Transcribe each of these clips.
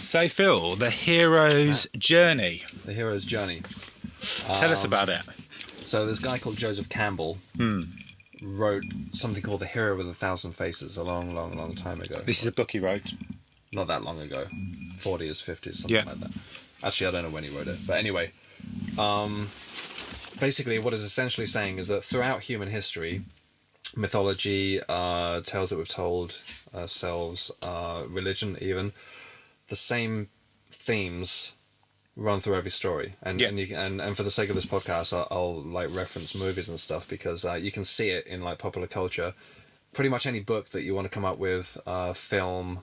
So, Phil, the hero's journey. The hero's journey. Tell us about it. So this guy called Joseph Campbell wrote something called The Hero with 1,000 Faces a long, long, long time ago. This is a book he wrote. Not that long ago. 40s, 50s, something like that. Actually, I don't know when he wrote it. But anyway, basically what it's essentially saying is that throughout human history, mythology, tales that we've told ourselves, religion even, the same themes run through every story, and for the sake of this podcast, I'll like reference movies and stuff because you can see it in like popular culture. Pretty much any book that you want to come up with, film,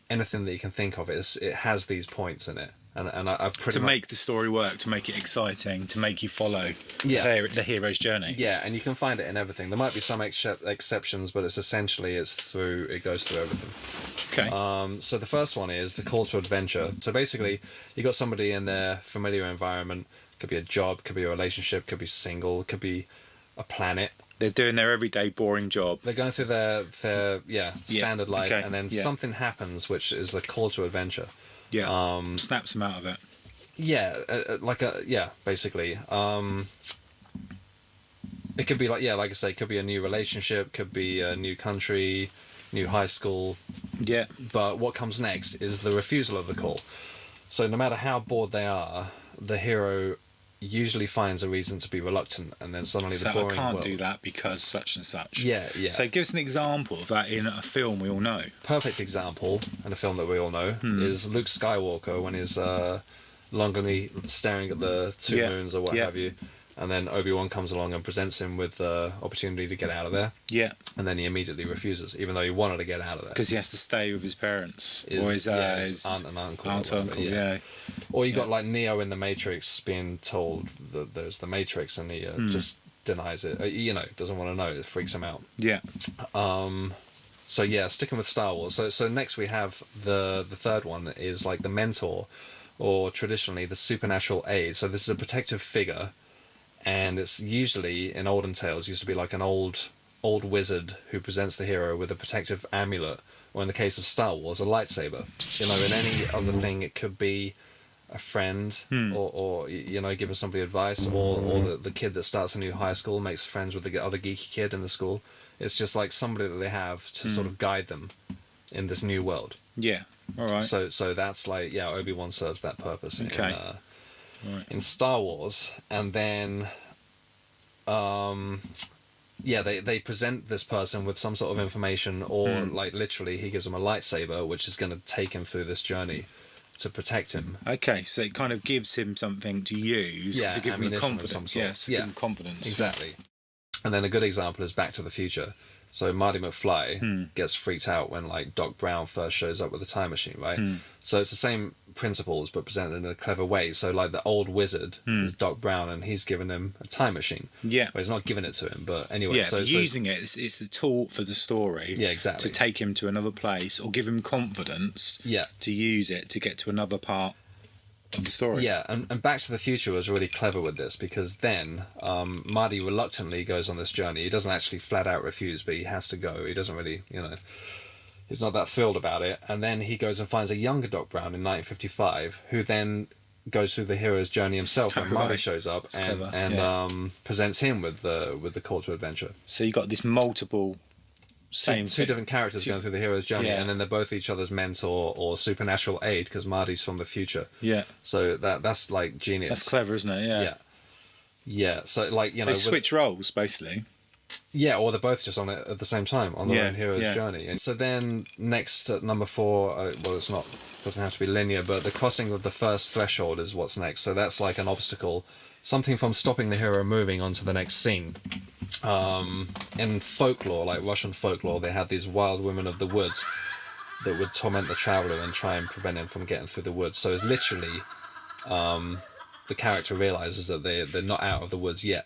anything that you can think of, it has these points in it, and I pretty much make the story work, to make it exciting, to make you follow the hero's journey. Yeah, and you can find it in everything. There might be some exceptions, but it goes through everything. Okay. So the first one is the call to adventure. So basically, you got somebody in their familiar environment. Could be a job, could be a relationship, could be single, could be a planet. They're doing their everyday boring job. They're going through their standard life, and then something happens, which is the call to adventure. Yeah. Snaps them out of it. Yeah, basically. It could be like I say, it could be a new relationship, could be a new country, new high school. Yeah. But what comes next is the refusal of the call. So no matter how bored they are, the hero usually finds a reason to be reluctant, and then suddenly the boring I can't world. do that because such and such. Yeah. So give us an example of that in a film we all know. Perfect example, and a film that we all know, is Luke Skywalker when he's longingly staring at the two moons or what have you, and then Obi-Wan comes along and presents him with the opportunity to get out of there. Yeah. And then he immediately refuses, even though he wanted to get out of there. Because he has to stay with his parents. Or his aunt and uncle. Or you got like Neo in the Matrix being told that there's the Matrix, and he just denies it. Doesn't want to know. It freaks him out. Yeah. So sticking with Star Wars. So next we have the third one is like the mentor, or traditionally the supernatural aid. So this is a protective figure. And it's usually, in olden tales, used to be like an old wizard who presents the hero with a protective amulet, or in the case of Star Wars, a lightsaber. In any other thing, it could be a friend, or giving somebody advice, or the kid that starts a new high school makes friends with the other geeky kid in the school. It's just like somebody that they have to sort of guide them in this new world. Yeah, all right. So that's like, Obi-Wan serves that purpose. Okay. In Star Wars, and then they present this person with some sort of information, or like literally he gives them a lightsaber which is going to take him through this journey to protect him. Okay, so it kind of gives him something to use to give him confidence. Yes, give him confidence. Exactly. And then a good example is Back to the Future. So Marty McFly gets freaked out when like Doc Brown first shows up with a time machine, right? So it's the same principles but presented in a clever way. So like the old wizard is Doc Brown, and he's given him a time machine. Yeah. Well, he's not giving it to him, but anyway. Yeah, so using it's the tool for the story. Yeah, exactly. To take him to another place, or give him confidence to use it to get to another part of the story. Yeah, and Back to the Future was really clever with this, because then Marty reluctantly goes on this journey. He doesn't actually flat out refuse, but he has to go. He doesn't really, he's not that thrilled about it. And then he goes and finds a younger Doc Brown in 1955, who then goes through the hero's journey himself when Marty shows up and presents him with the call to adventure. So you got this multiple... two different characters going through the hero's journey, and then they're both each other's mentor or supernatural aid, because Marty's from the future. Yeah. So that's like genius. That's clever, isn't it? Yeah. So like they switch roles basically. Yeah, or they're both just on it at the same time on their own hero's journey. And so then next at number 4, doesn't have to be linear, but the crossing of the first threshold is what's next. So that's like an obstacle, something from stopping the hero moving on to the next scene. In folklore, like Russian folklore, they had these wild women of the woods that would torment the traveller and try and prevent him from getting through the woods. So it's literally the character realises that they're not out of the woods yet.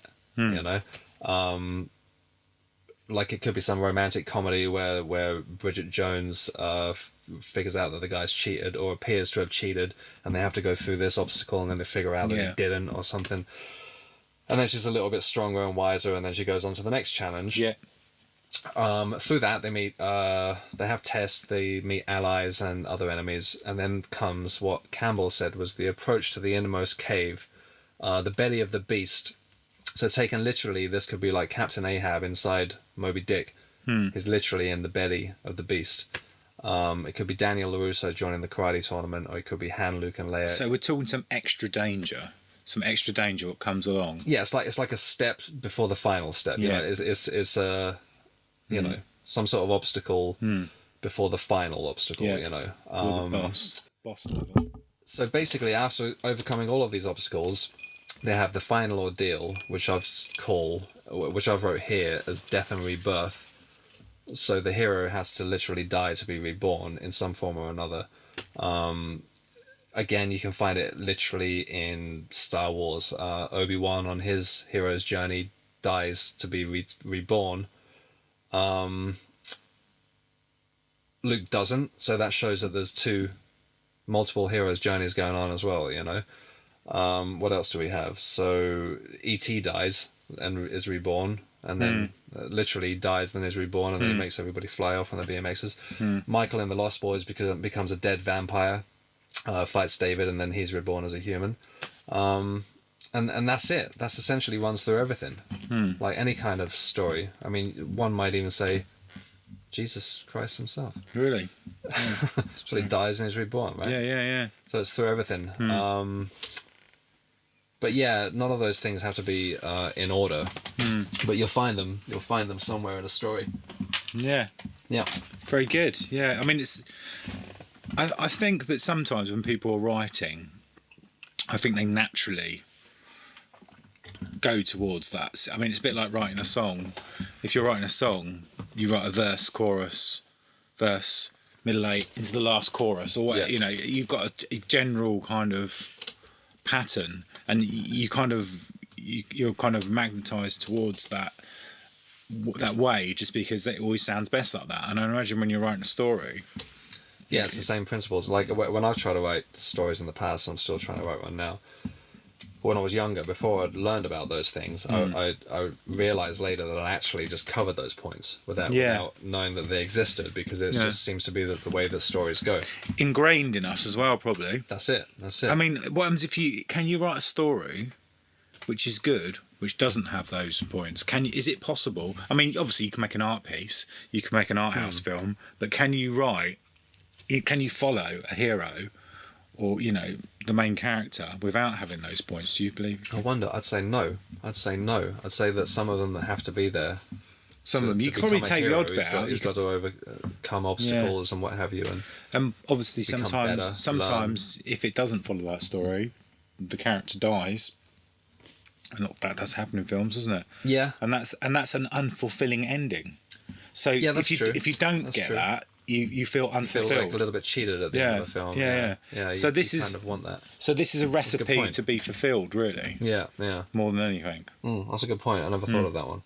Like it could be some romantic comedy where Bridget Jones figures out that the guy's cheated, or appears to have cheated, and they have to go through this obstacle, and then they figure out that he didn't, or something. And then she's a little bit stronger and wiser, and then she goes on to the next challenge. Yeah. Through that, they meet. They have tests. They meet allies and other enemies, and then comes what Campbell said was the approach to the innermost cave, the belly of the beast. So taken literally, this could be like Captain Ahab inside Moby Dick. He's literally in the belly of the beast. It could be Daniel LaRusso joining the karate tournament, or it could be Han, Luke, and Leia. So we're talking some extra danger what comes along. Yeah, it's like a step before the final step. You know, it's you know, some sort of obstacle before the final obstacle. You know, the boss level. So basically, after overcoming all of these obstacles, they have the final ordeal, which I've wrote here as death and rebirth. So the hero has to literally die to be reborn in some form or another. Again, you can find it literally in Star Wars. Obi-Wan on his hero's journey dies to be reborn. Luke doesn't, so that shows that there's multiple heroes' journeys going on as well, you know. What else do we have? So E.T. dies and is reborn, and then literally dies, then is reborn, and then he makes everybody fly off on the BMXs. Michael in The Lost Boys becomes a dead vampire, fights David, and then he's reborn as a human. And that's it. That's essentially runs through everything. Like any kind of story. I mean, one might even say Jesus Christ himself. Really? So he dies and is reborn, right? Yeah. So it's through everything. But yeah, none of those things have to be in order. But you'll find them somewhere in a story. Yeah. Very good. Yeah, I mean, I think that sometimes when people are writing, I think they naturally go towards that. I mean, it's a bit like writing a song. If you're writing a song, you write a verse, chorus, verse, middle eight into the last chorus, or whatever. You know, you've got a general kind of pattern, and you're kind of magnetized towards that way, just because it always sounds best like that. And I imagine when you're writing a story, it's the same principles. Like when I've tried to write stories in the past, I'm still trying to write one now. When I was younger, before I'd learned about those things, I realised later that I actually just covered those points without knowing that they existed, because it just seems to be the way that stories go. Ingrained in us as well, probably. That's it. I mean, what happens if can you write a story which is good, which doesn't have those points? Is it possible? I mean, obviously you can make an art piece, you can make an art house film, but can you follow a hero, or, you know, the main character without having those points? Do you believe? I wonder. I'd say no. I'd say that some of them that have to be there. Some of them. You could probably take the odd bit out. You've got to overcome obstacles and what have you. And obviously sometimes if it doesn't follow that story, the character dies. And that does happen in films, doesn't it? Yeah. And that's an unfulfilling ending. So if you don't get that, you feel unfulfilled. You feel like a little bit cheated at the end of the film. Yeah. So you kind of want that. So this is a recipe to be fulfilled, really. Yeah. More than anything. That's a good point. I never thought of that one.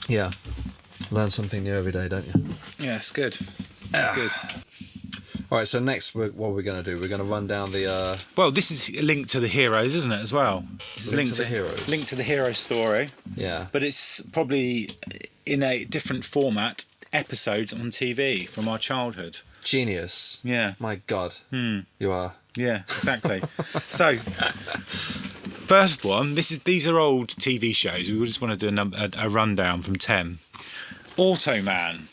Yeah. Learn something new every day, don't you? Yeah, it's good. It's good. All right, so next, what are we going to do? We're going to run down the... Well, this is linked to the heroes, isn't it, as well? This is linked to the heroes. Linked to the hero story. Yeah. But it's probably in a different format, episodes on TV from our childhood. Genius. Yeah. My God. You are. Yeah, exactly. So, first one, these are old TV shows. We just want to do a rundown from 10. Automan.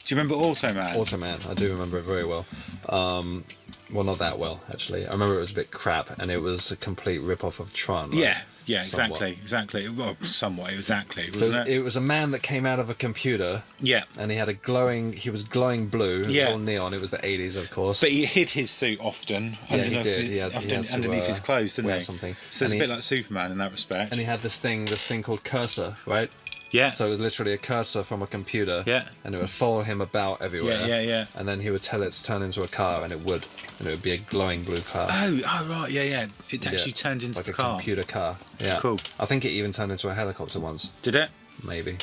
Do you remember Automan? Automan, I do remember it very well. Well, not that well, actually. I remember it was a bit crap, and it was a complete rip-off of Tron. Right? Yeah, exactly. Well, somewhat, exactly, wasn't it? It was a man that came out of a computer. Yeah. And he had he was glowing blue. It was all neon. It was the 80s, of course. But he hid his suit often. Yeah, he did. He had underneath his clothes, didn't he? Something. So it's a bit like Superman in that respect. And he had this thing called Cursor, right? Yeah. So it was literally a cursor from a computer. Yeah. And it would follow him about everywhere. Yeah. And then he would tell it to turn into a car, and it would be a glowing blue car. Oh right, yeah. It actually turned into the car. Like a computer car. Yeah. Cool. I think it even turned into a helicopter once. Did it? Maybe.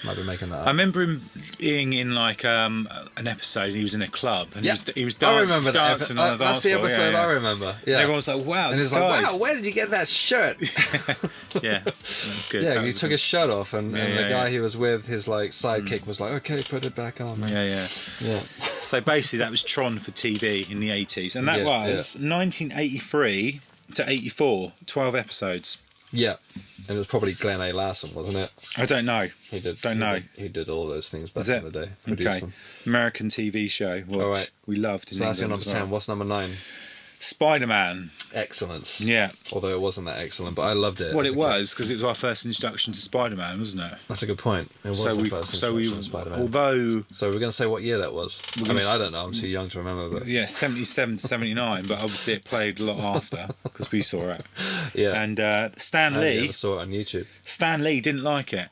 Might be making that up. I remember him being in like an episode. He was in a club and he was dancing. I remember dancing on a that's dance the floor. episode I remember. Yeah. And everyone was like, "Wow!" And he's like, "Wow, where did you get that shirt?" Yeah, that was good. Yeah, that he was took good. his shirt off, and the guy he was with, his like sidekick, was like, "Okay, put it back on." Yeah. So basically, that was Tron for TV in the 80s, and that was 1983 to 84, 12 episodes. Yeah, and it was probably Glenn A. Larson, wasn't it? I don't know. He did. He did all those things back Is in it? the day. Okay. Them. American TV show. Which All right. we loved. In So that's your England number as well. 10. What's number 9? Spider-Man. Excellence. Yeah. Although it wasn't that excellent, but I loved it. Well, as it a was because it was our first introduction to Spider-Man, wasn't it? That's a good point. It was So the we, first so we, introduction to Spider-Man. although So we're going to say what year that was. I gonna mean, I don't know. I'm too young to remember. But yeah, 77 to 79, but obviously it played a lot after because we saw it. yeah. And Stan I Lee, never saw it on YouTube. Stan Lee didn't like it.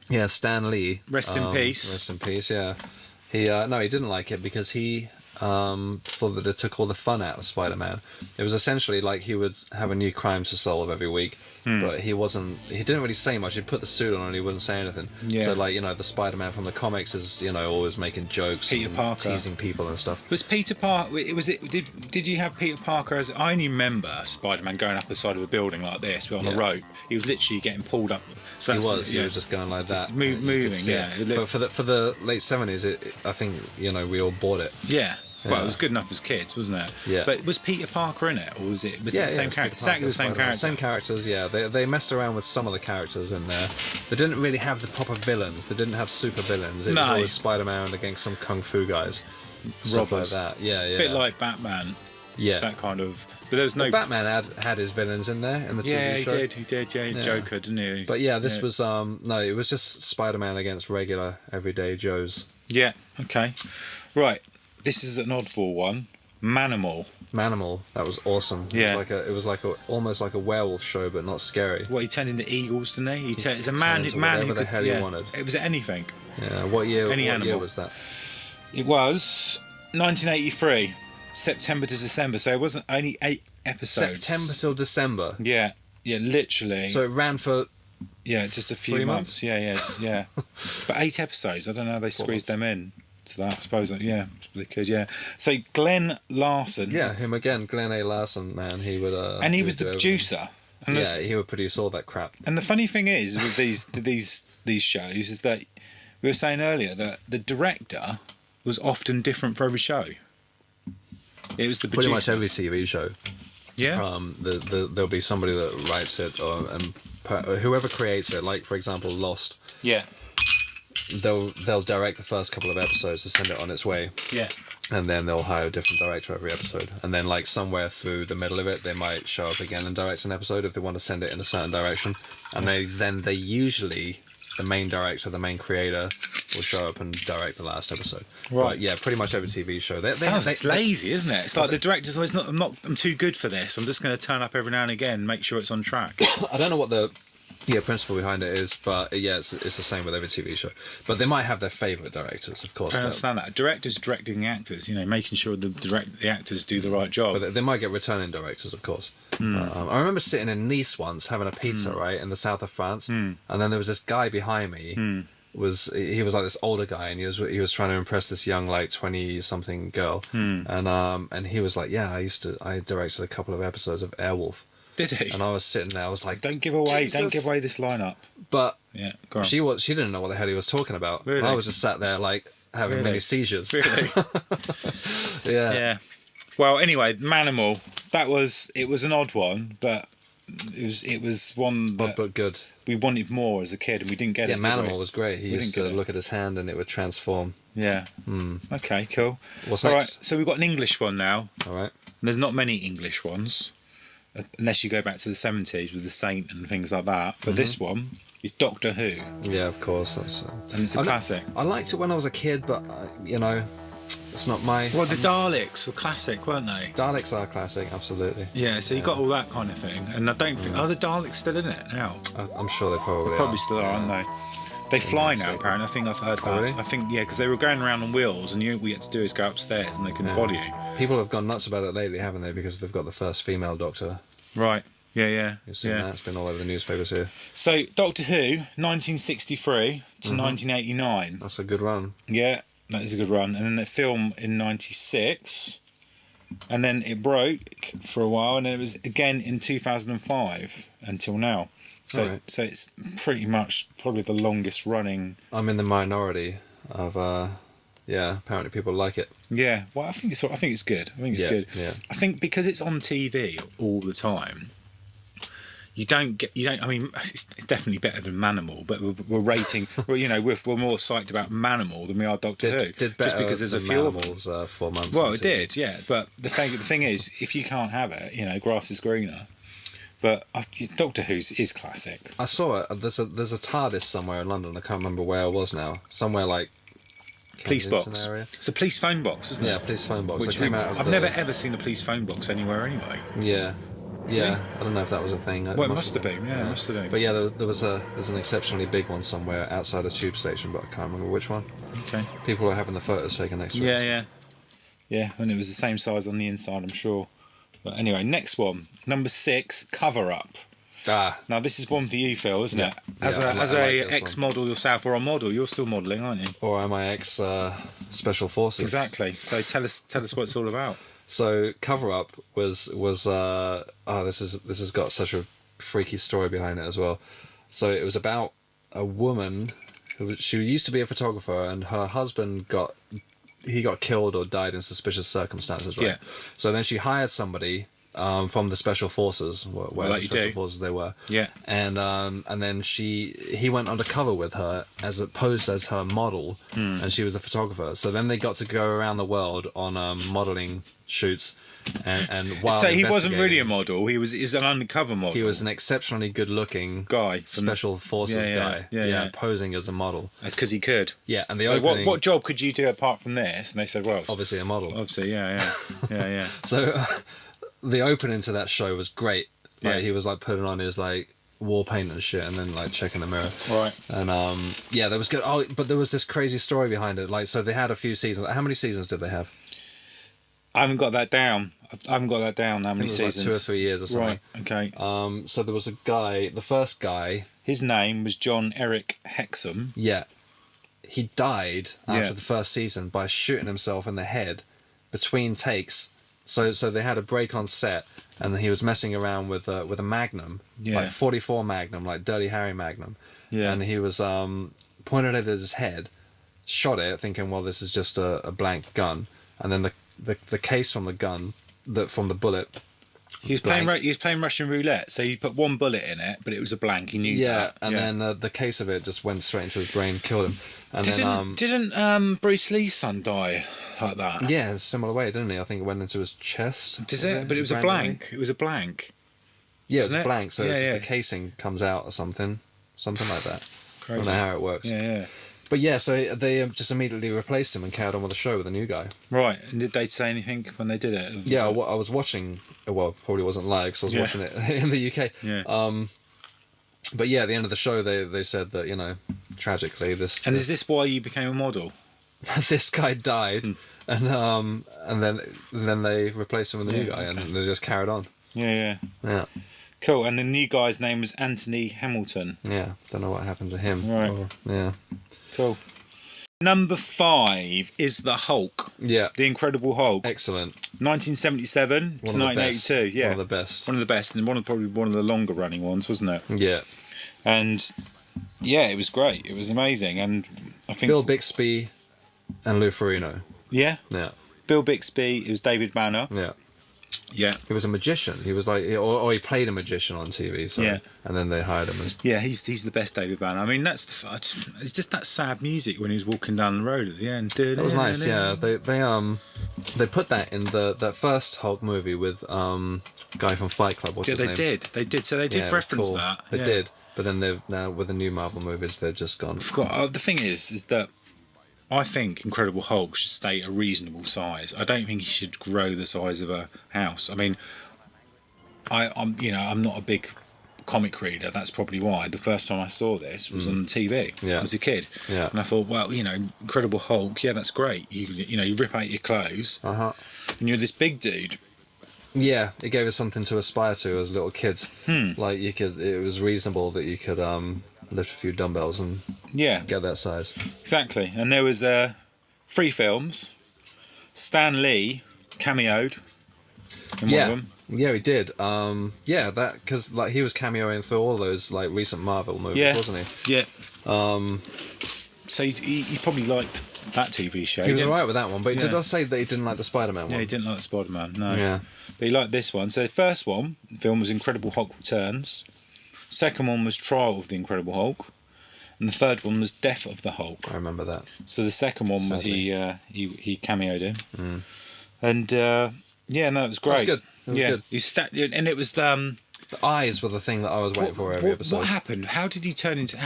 Yeah, Stan Lee. Rest in peace. Rest in peace. Yeah. He he didn't like it because he thought that it took all the fun out of Spider-Man. It was essentially like he would have a new crime to solve every week, but he didn't really say much. He'd put the suit on and he wouldn't say anything. Yeah. So like, the Spider-Man from the comics is, always making jokes, Peter and Parker. teasing people and stuff. Was Peter Parker? Did you have Peter Parker as? I only remember Spider-Man going up the side of a building like this, on a rope. He was literally getting pulled up. So He that's- was just going like just that, moving. You could see Yeah, it. But for the late 70s, I think we all bought it. yeah. Well, Yeah. it was good enough as kids, wasn't it? Yeah. But was Peter Parker in it, or was it the it same was character? Peter Exactly Parker, the same Spider-Man. character. Same characters, yeah. They messed around with some of the characters in there. They didn't really have the proper villains. They didn't have super villains. It was No. always Spider-Man against some kung fu guys. Stuff Robbers. like that. Yeah. A bit like Batman. Yeah. That kind of. But there was no. Batman had his villains in there in the TV show. He did. Yeah, Joker, didn't he? But yeah, this was no, it was just Spider-Man against regular everyday Joes. Yeah. Okay. Right. This is an oddball one. Manimal. Manimal, that was awesome. Yeah. It was like almost like a werewolf show, but not scary. What, he turned into eagles, didn't he? It's a man into who whatever the could. hell he wanted. It was anything. Yeah. What year? Any what animal. year was that? It was 1983, September to December. So it wasn't only 8 episodes. September till December. Yeah. Literally. So it ran for. Yeah, just a few 3 months. Yeah. But 8 episodes. I don't know how they squeezed them in to that. I suppose they could. Yeah. So Glenn Larson. Yeah, him again, Glenn A. Larson, man. He would. And he was the do producer. And Yeah, he would produce all that crap. And the funny thing is with these shows is that we were saying earlier that the director was often different for every show. It was the producer. Pretty much every TV show. Yeah. There'll be somebody that writes it, and whoever creates it. Like for example, Lost. Yeah. They'll direct the first couple of episodes to send it on its way. Yeah. And then they'll hire a different director every episode. And then, like, somewhere through the middle of it, they might show up again and direct an episode if they want to send it in a certain direction. And they usually, the main director, the main creator, will show up and direct the last episode. Right. But, yeah, pretty much every TV show. It's lazy, isn't it? It's like the director's always I'm too good for this. I'm just going to turn up every now and again, make sure it's on track. I don't know what the principle behind it is, but yeah, it's the same with every TV show. But they might have their favourite directors, of course. I understand that. A director's directing the actors, making sure the actors do the right job. But they might get returning directors, of course. I remember sitting in Nice once having a pizza, right, in the south of France, and then there was this guy behind me. He was like this older guy, and he was trying to impress this young, like 20-something girl, and he was like, yeah, I directed a couple of episodes of Airwolf. Did he? And I was sitting there, I was like, Don't give away Jesus. this lineup. But Yeah, go on. she didn't know what the hell he was talking about. Really? And I was just sat there like having Really? many seizures. Really? Yeah. Yeah. Well, anyway, Manimal. It was an odd one, but it was one that But good. we wanted more as a kid, and we didn't get Yeah, it. did we? Manimal was great. He We used didn't to get it. look at his hand and it would transform. Yeah. Okay, cool. What's All next? right, so we've got an English one now. All right. There's not many English ones, unless you go back to the 70s with the Saint and things like that. But this one is Doctor Who, Yeah, of course. That's, and it's a classic. I liked it when I was a kid, but it's not my. Well, the Daleks were classic, weren't they? Daleks are classic, absolutely. Yeah, so you got all that kind of thing. And I don't think... Are the Daleks still in it now? I'm sure they probably Probably are. still are, aren't they? They fly now, so. apparently. I think I've heard that. Oh, really? I think, yeah, because they were going around on wheels, and all we had to do is go upstairs, and they can follow you. People have gone nuts about it lately, haven't they? Because they've got the first female Doctor. Right. Yeah. You've seen that. It's been all over the newspapers here. So, Doctor Who, 1963 to 1989. That's a good run. Yeah, that is a good run. And then the film in 96. And then it broke for a while. And then it was again in 2005 until now. So it's pretty much probably the longest running. I'm in the minority of... apparently people like it. Yeah, well, I think it's good. I think it's good. Yeah. I think because it's on TV all the time, you don't. I mean, it's definitely better than Manimal, but we're rating. we're more psyched about Manimal than we are Doctor Who. Did better just because there's a few Manimals 4 months. Well, it did, yeah. But the thing is, if you can't have it, grass is greener. But Doctor Who is classic. I saw it. There's a TARDIS somewhere in London. I can't remember where it was now. Somewhere like. Police box. Area. It's a police phone box, isn't it? Yeah, police phone box. Which I've never ever seen a police phone box anywhere anyway. Yeah. I don't know if that was a thing. Well, it must have been. Yeah, it must have been. But yeah, there's an exceptionally big one somewhere outside a tube station, but I can't remember which one. Okay. People are having the photos taken next to it. Yeah, and it was the same size on the inside, I'm sure. But anyway, next one, number 6, Cover Up. Now this is one for you, Phil, isn't it? As a ex-model yourself, or a model, you're still modelling, aren't you? Or am I ex Special Forces? Exactly. So tell us what it's all about. So Cover Up was this has got such a freaky story behind it as well. So it was about a woman she used to be a photographer, and her husband got killed or died in suspicious circumstances, right? Yeah. So then she hired somebody from the Special Forces, whatever Special Forces they were. Yeah. And then he went undercover with her as posed as her model, and she was a photographer. So then they got to go around the world on modeling shoots. And while so he wasn't really a model. He was an undercover model. He was an exceptionally good-looking guy, Special Forces guy. Yeah, posing as a model. That's because he could. Yeah, and what job could you do apart from this? And they said, well, obviously a model. Obviously, yeah. So the opening to that show was great. Like, he was like putting on his like war paint and shit, and then like checking the mirror. Right. And there was good. Oh, but there was this crazy story behind it. Like, so they had a few seasons. How many seasons did they have? I haven't got that down. How many seasons? Like 2 or 3 years or something. Right, okay. So there was a guy, the first guy... His name was John Eric Hexam. Yeah. He died after the first season by shooting himself in the head between takes. So they had a break on set, and he was messing around with a Magnum, like 44 Magnum, like Dirty Harry Magnum. Yeah. And he was pointed it at his head, shot it, thinking, well, this is just a blank gun. And then the case from the gun, from the bullet. He was playing Russian roulette, so he put one bullet in it, but it was a blank. He knew that. And then the case of it just went straight into his brain, killed him. And didn't Bruce Lee's son die like that? Yeah, a similar way, didn't he? I think it went into his chest. Does it? But it was a blank. It was a blank. Yeah, it was a blank. So the casing comes out or something like that. Crazy. I don't know how it works. Yeah. But yeah, so they just immediately replaced him and carried on with the show with a new guy. Right, and did they say anything when they did it? Yeah, I was watching. Well, probably wasn't live because I was watching it in the UK. Yeah. But yeah, at the end of the show, they said that tragically this. And is this why you became a model? This guy died, and then they replaced him with a new guy, and they just carried on. Yeah. Cool, and the new guy's name was Anthony Hamilton. Yeah, don't know what happened to him. Right. Cool. Number 5 is the Hulk. Yeah. The Incredible Hulk. Excellent. 1977 to 1982. Yeah. One of the best. One of the best, and probably one of the longer running ones, wasn't it? Yeah. And yeah, it was great. It was amazing, and I think Bill Bixby and Lou Ferrigno. Yeah. Yeah. Bill Bixby. It was David Banner. Yeah. Yeah, he was a magician. He was like, or he played a magician on TV. So, and then they hired him as. Yeah, he's the best David Banner. I mean, it's just that sad music when he was walking down the road at the end. That was nice. Yeah, they put that in that first Hulk movie with guy from Fight Club. What's his name? They did. So they did reference that. They did, but then now with the new Marvel movies, they've just gone. The thing is that. I think Incredible Hulk should stay a reasonable size. I don't think he should grow the size of a house. I mean, I'm not a big comic reader. That's probably why. The first time I saw this was on TV as a kid. Yeah. And I thought, well, Incredible Hulk, that's great. You rip out your clothes, and you're this big dude. Yeah, it gave us something to aspire to as little kids. Like it was reasonable that you could lift a few dumbbells and get that size. Exactly. And there was 3 films. Stan Lee cameoed in one of them. Yeah, he did. That because like he was cameoing for all those like recent Marvel movies, wasn't he? Yeah. So he probably liked that TV show. He was alright with that one, but did I say that he didn't like the Spider-Man one? Yeah, he didn't like the Spider-Man. No. Yeah. But he liked this one. So the first film was Incredible Hulk Returns. Second one was Trial of the Incredible Hulk. And the third one was Death of the Hulk. I remember that. So the second one was he cameoed in. And it was great. It was good. And it was the eyes were the thing that I was waiting for every episode. What happened? How did he turn into?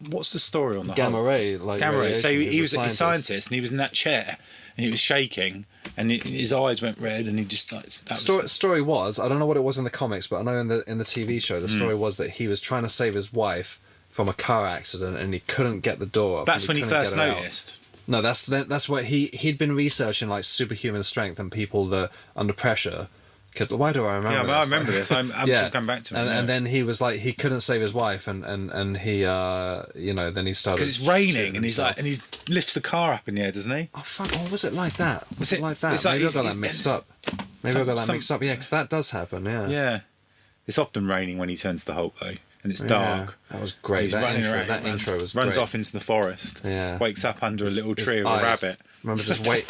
What's the story on the gamma Hulk? ray? Like gamma ray. So he was a a scientist, and he was in that chair, and he was shaking, and his eyes went red, and he just like story was I don't know what it was in the comics, but I know in the TV show the story was that he was trying to save his wife from a car accident, and he couldn't get the door up. That's when he first noticed. No, that's what he'd been researching, like superhuman strength and people that under pressure could. Why do I remember? Yeah, I remember this. I'm still coming back to it. And then he was like, he couldn't save his wife, and he then he started because it's raining, and he's like, and he lifts the car up in the air, doesn't he? Oh fuck! Oh, was it like that? Was it like that? It's like Maybe I got that mixed up. Maybe I got that mixed up. Yeah, because that does happen. Yeah. Yeah. It's often raining when he turns to Hulk though. And it's dark. That was great. He's running around. That intro was runs great. Off into the forest. Yeah. Wakes up under a little tree of a rabbit. Remember just waiting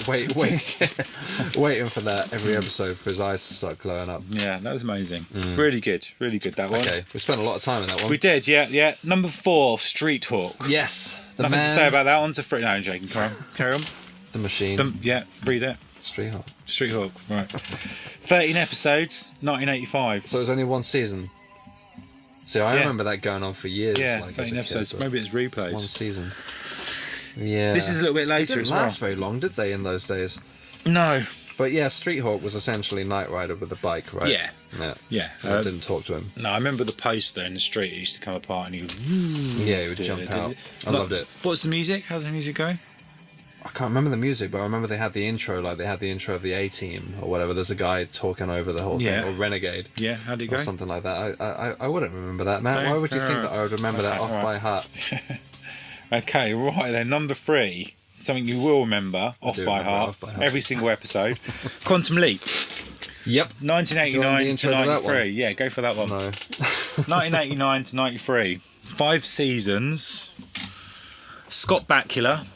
for that every episode for his eyes to start glowing up. Yeah, that was amazing. Really good that one. Okay, we spent a lot of time on that one. We did, yeah. Number 4, Street Hawk. Yes, nothing to say about that one. No, I'm joking. Carry on. The Machine. Read it. Street Hawk. Right. 13 episodes, 1985. So it was only one season. See, I remember that going on for years. Yeah, like, 13 episodes. Maybe it's replays. One season. Yeah. This is a little bit later as well. Didn't last very long, did they, in those days? No. But yeah, Street Hawk was essentially Knight Rider with a bike, right? Yeah. I didn't talk to him. No, I remember the poster in the street. He used to come apart and he would... Yeah, he would jump out. I loved it. What's the music? How did the music go? I can't remember the music, but I remember they had the intro, like they had the intro of the A-Team or whatever. There's a guy talking over the whole thing, or Renegade. Yeah, how did it go? Or something like that. I wouldn't remember that, Matt. Why would you think that I would remember that off by heart? Okay, right then. Number 3, something you will remember off by heart. Every single episode. Quantum Leap. Yep. 1989 to 93. Yeah, go for that one. No. 1989 to 93. 5 seasons. Scott Bakula.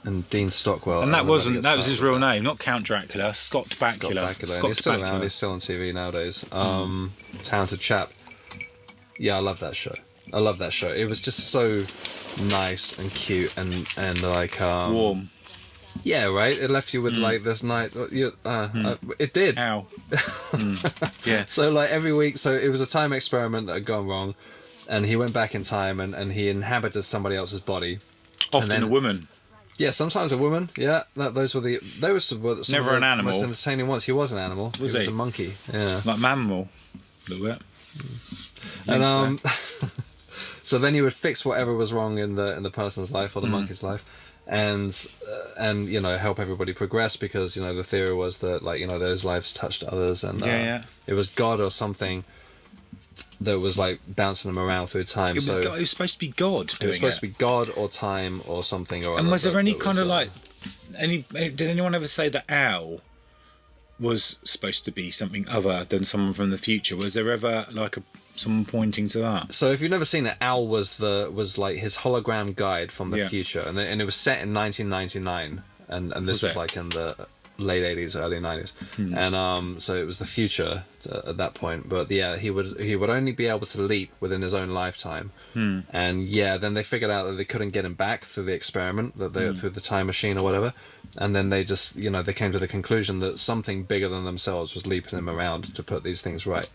And Dean Stockwell. And that was his real name, not Count Dracula. Scott Bakula. He's still around. He's still on TV nowadays. Talented chap. Yeah, I love that show. It was just so nice and cute and like warm. Yeah, right. It left you with like this night. It did. Ow. Yeah. So like every week, so it was a time experiment that had gone wrong, and he went back in time and he inhabited somebody else's body. Often a woman. Yeah, sometimes a woman. Yeah, those were some never an animal. Most entertaining ones. He was an animal. Was he was a monkey. Yeah, like mammal. A little bit. And so then he would fix whatever was wrong in the person's life or the monkey's life, and help everybody progress, because the theory was that those lives touched others, and it was God or something that was like bouncing them around through time. It was supposed to be God doing it. Was supposed to be God or time or something or other. And was there any kind of did anyone ever say that Al was supposed to be something other than someone from the future? Was there ever someone pointing to that? So if you've never seen it, Al was like his hologram guide from the future, and it was set in 1999, and this was like in the late 80s, early 90s, and so it was the future at that point. But yeah, he would only be able to leap within his own lifetime, and then they figured out that they couldn't get him back through the experiment, through the time machine or whatever, and then they just they came to the conclusion that something bigger than themselves was leaping him around to put these things right.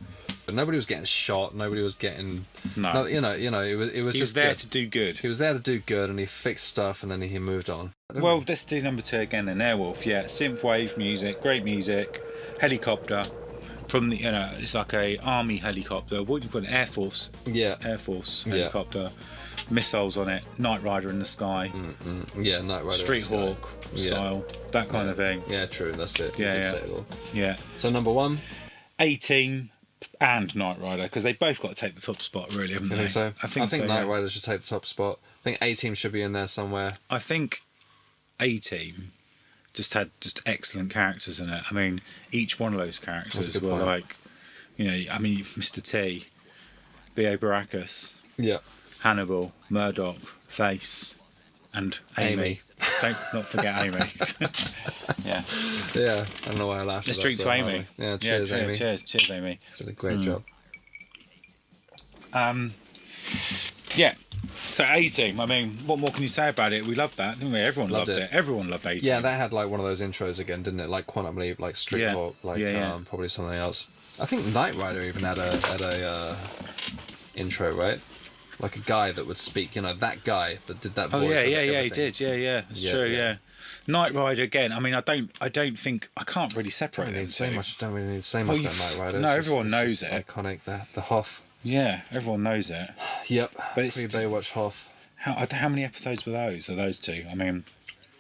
But nobody was getting shot. Nobody was getting it was just there to do good. He was there to do good, and he fixed stuff, and then he moved on. Well, let's do number 2 again then. Airwolf, synthwave music, great music, helicopter from the it's like a army helicopter. What do you put? Air Force helicopter, missiles on it, Knight Rider in the sky. Yeah, Knight Rider. Street Hawk style, that kind of thing. Yeah, true. That's it. Yeah. So number 1. A-Team and Knight Rider, because they both got to take the top spot, really, haven't they? think so. I think so, Knight Rider should take the top spot. I think A-Team should be in there somewhere. I think A-Team just had excellent characters in it. I mean, each one of those characters were point. Like, you know, I mean, Mr. T, B.A. Baracus, yeah, Hannibal, Murdoch, Face, and Amy. Don't not forget Amy. Yeah. Yeah, I don't know why I laughed. Let's drink to Amy. Yeah, cheers, Amy. Cheers, Amy. Did a great job. Yeah. So A-Team, I mean, what more can you say about it? We loved that, didn't we? Everyone loved it. Everyone loved A-Team. Yeah, that had like one of those intros again, didn't it? Like Quantum Leap, like Street Hawk, like probably something else. I think Knight Rider even had a intro, right? Like a guy that would speak, you know, that guy that did that voice. Oh yeah, he did. Yeah, that's true. Yeah. Knight Rider again. I mean, I don't think I can't really separate them. Don't really need to say much about Knight Rider. No, everyone knows it. Iconic, the Hoff. Yeah, everyone knows it. Yep. But it's Baywatch Hoff. How many episodes were those? Are those two? I mean,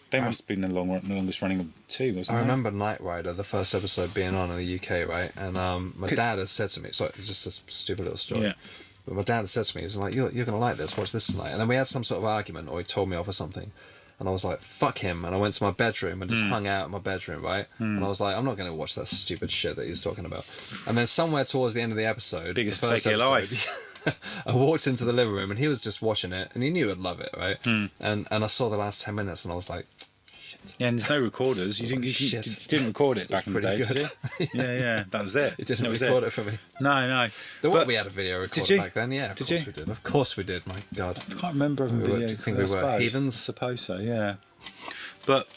they must have been the longest running of two, wasn't it? I remember Knight Rider, the first episode being on in the UK, right? And my dad had said to me, sorry, just a stupid little story. Yeah. But my dad had said to me, he's like, you're going to like this, watch this tonight. And then we had some sort of argument, or he told me off or something. And I was like, fuck him. And I went to my bedroom and just hung out in my bedroom, right? And I was like, I'm not going to watch that stupid shit that he's talking about. And then somewhere towards the end of the episode... Biggest mistake of your life. I walked into the living room and he was just watching it. And he knew I'd love it, right? And I saw the last 10 minutes and I was like... Yeah, and there's no recorders. You didn't record it back in the day, did you? Yeah, that was it. You didn't record it for me. No. We had a video recorder back then, yeah. Of course we did. Of course we did, my God. I can't remember having video. Do you think we were heathens? I suppose so, yeah. But,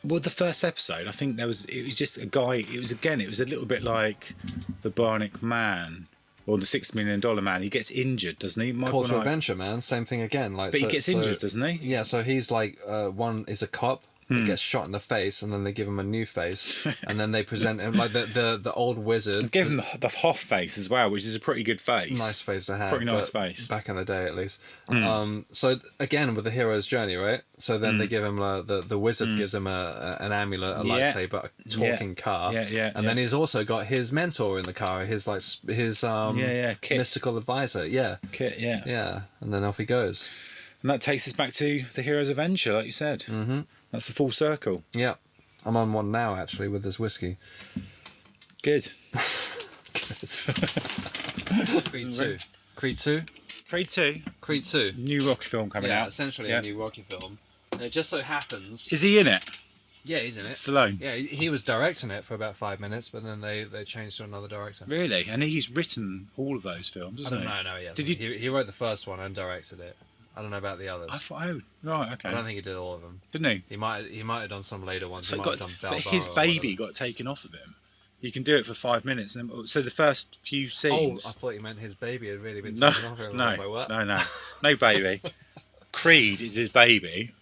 the first episode, I think it was just a guy, it was a little bit like the Bionic Man. Or the $6 Million Man, he gets injured, doesn't he? Call to Adventure, man. Same thing again. Like, but he gets injured, doesn't he? Yeah, so he's like, one is a cop, that gets shot in the face, and then they give him a new face, and then they present him like the old wizard. And give him the Hoff face as well, which is a pretty good face. Nice face to have. Pretty nice face. Back in the day, at least. So again, with the hero's journey, right? So then they give him the wizard gives him an amulet, a lightsaber, a talking car, and then he's also got his mentor in the car, his Kit. Mystical advisor, Kit, yeah, and then off he goes. And that takes us back to the hero's adventure, like you said. Mm-hmm. That's a full circle. Yeah. I'm on one now, actually, with this whiskey. Good. Creed 2. Creed 2? Creed 2? Creed 2. New Rocky film coming out. Essentially a new Rocky film. And it just so happens... Is he in it? Yeah, he's in it. Stallone? Yeah, he was directing it for about 5 minutes, but then they changed to another director. Really? And he's written all of those films, hasn't he? No, he hasn't. He wrote the first one and directed it. I don't know about the others. I thought, right, okay. I don't think he did all of them. Didn't he? He might have done some later ones. So he might have done Balboa, but his baby got taken off of him. You can do it for 5 minutes. And then, so the first few scenes... Oh, I thought you meant his baby had really been taken off him. No baby. Creed is his baby.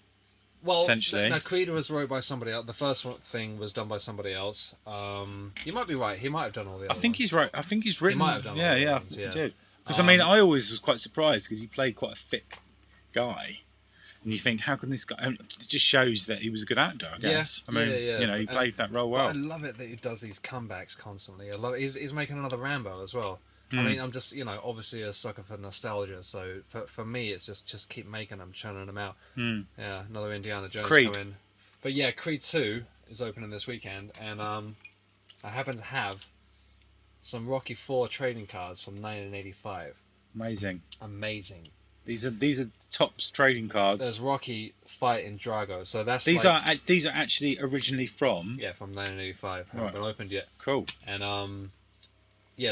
Well, essentially. No, Creed was wrote by somebody else. The first thing was done by somebody else. You might be right. He might have done all the other I think he's right. I think he's written... He might have done all the ones, I think he did. Because, I always was quite surprised because he played quite a thick guy. And you think, how can this guy... It just shows that he was a good actor, I guess. He played that role well. I love it that he does these comebacks constantly. I love it. He's making another Rambo as well. I mean, I'm just, obviously a sucker for nostalgia. So for me, it's just keep making them, churning them out. Yeah, another Indiana Jones coming. But yeah, Creed 2 is opening this weekend. And I happen to have some Rocky 4 trading cards from 1985. Amazing. These are Topps trading cards. There's Rocky fighting Drago, so that's these are actually originally from from 1985. Haven't been opened yet. Cool. And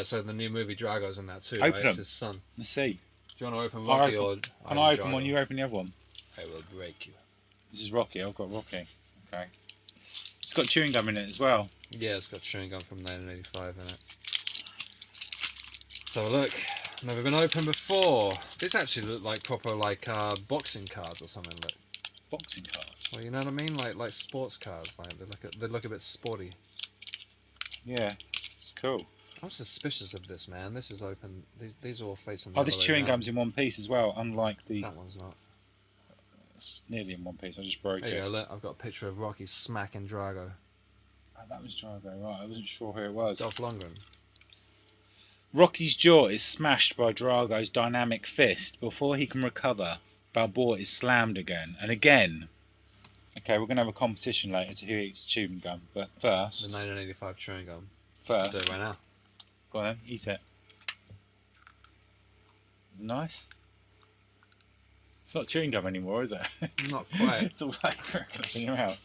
so the new movie Drago's in that too. Open them. It's his son. Let's see. Do you want to open Rocky Can I open one? You open the other one. I will break you. This is Rocky. I've got Rocky. Okay. It's got chewing gum in it as well. Yeah, it's got chewing gum from 1985 in it. So look. Never been opened before. These actually look like proper boxing cards or something. Look. Boxing cards? Well, you know what I mean? Like sports cards. Like they look a bit sporty. Yeah, it's cool. I'm suspicious of this, man. This is open. These are all facing. Oh, this chewing gum's in one piece as well. Unlike the. That one's not. It's nearly in one piece. I just broke it. There you go. Look, I've got a picture of Rocky smacking Drago. Oh, that was Drago, right? I wasn't sure who it was. Dolph Lundgren. Rocky's jaw is smashed by Drago's dynamic fist. Before he can recover, Balboa is slammed again and again. Okay, we're going to have a competition later to who eats chewing gum, but first... The 1985 chewing gum. First... I'll do it right now. Go on then, eat it. Nice. It's not chewing gum anymore, is it? Not quite. It's all like in your mouth.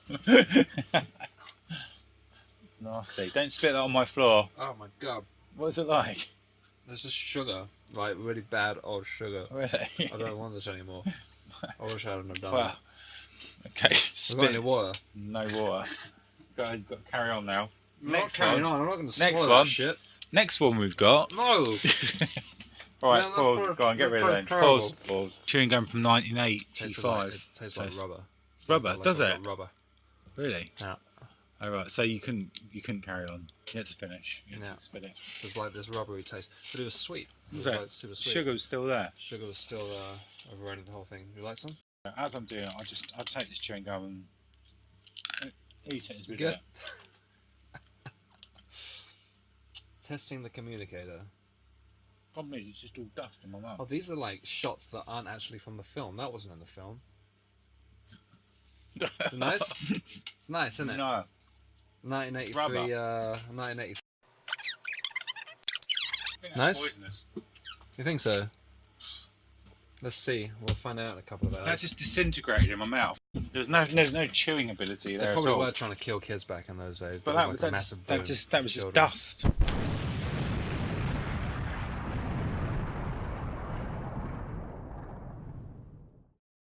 Nasty. Don't spit that on my floor. Oh my god. What is it like? There's just sugar. Like really bad old sugar. Really? I don't want this anymore. I wish I hadn't have done Well, it. okay, Have got any water? No water. Guys, got to carry on now. Next one. I'm not going to swallow Next that one. shit. Next one we've got. No! Right, Man, pause. Go on, get rid of that. terrible. Pause. Chewing gum from 1985. It tastes like rubber. Rubber, Like does it? Rubber. Really? Yeah. Oh, right, so you couldn't carry on. You had to finish. You had to spit it. There's like this rubbery taste. But it was sweet. It Was was it? like super sweet. Sugar was still there. Sugar was still overriding the whole thing. You like some? As I'm doing it, I'll take this chewing gum and eat it as we do Good. it. Testing the communicator. Problem is, it's just all dust in my mouth. Oh, these are like shots that aren't actually from the film. That wasn't in the film. Is it nice? It's nice, isn't it? No. 1983. Rubber. 1983. I think that's Nice? poisonous. You think so? Let's see. We'll find out in a couple of hours. That just disintegrated in my mouth. There's no chewing ability They there probably at all. were trying to kill kids back in those days. But There that was, was like, a massive that boom was for just children. dust.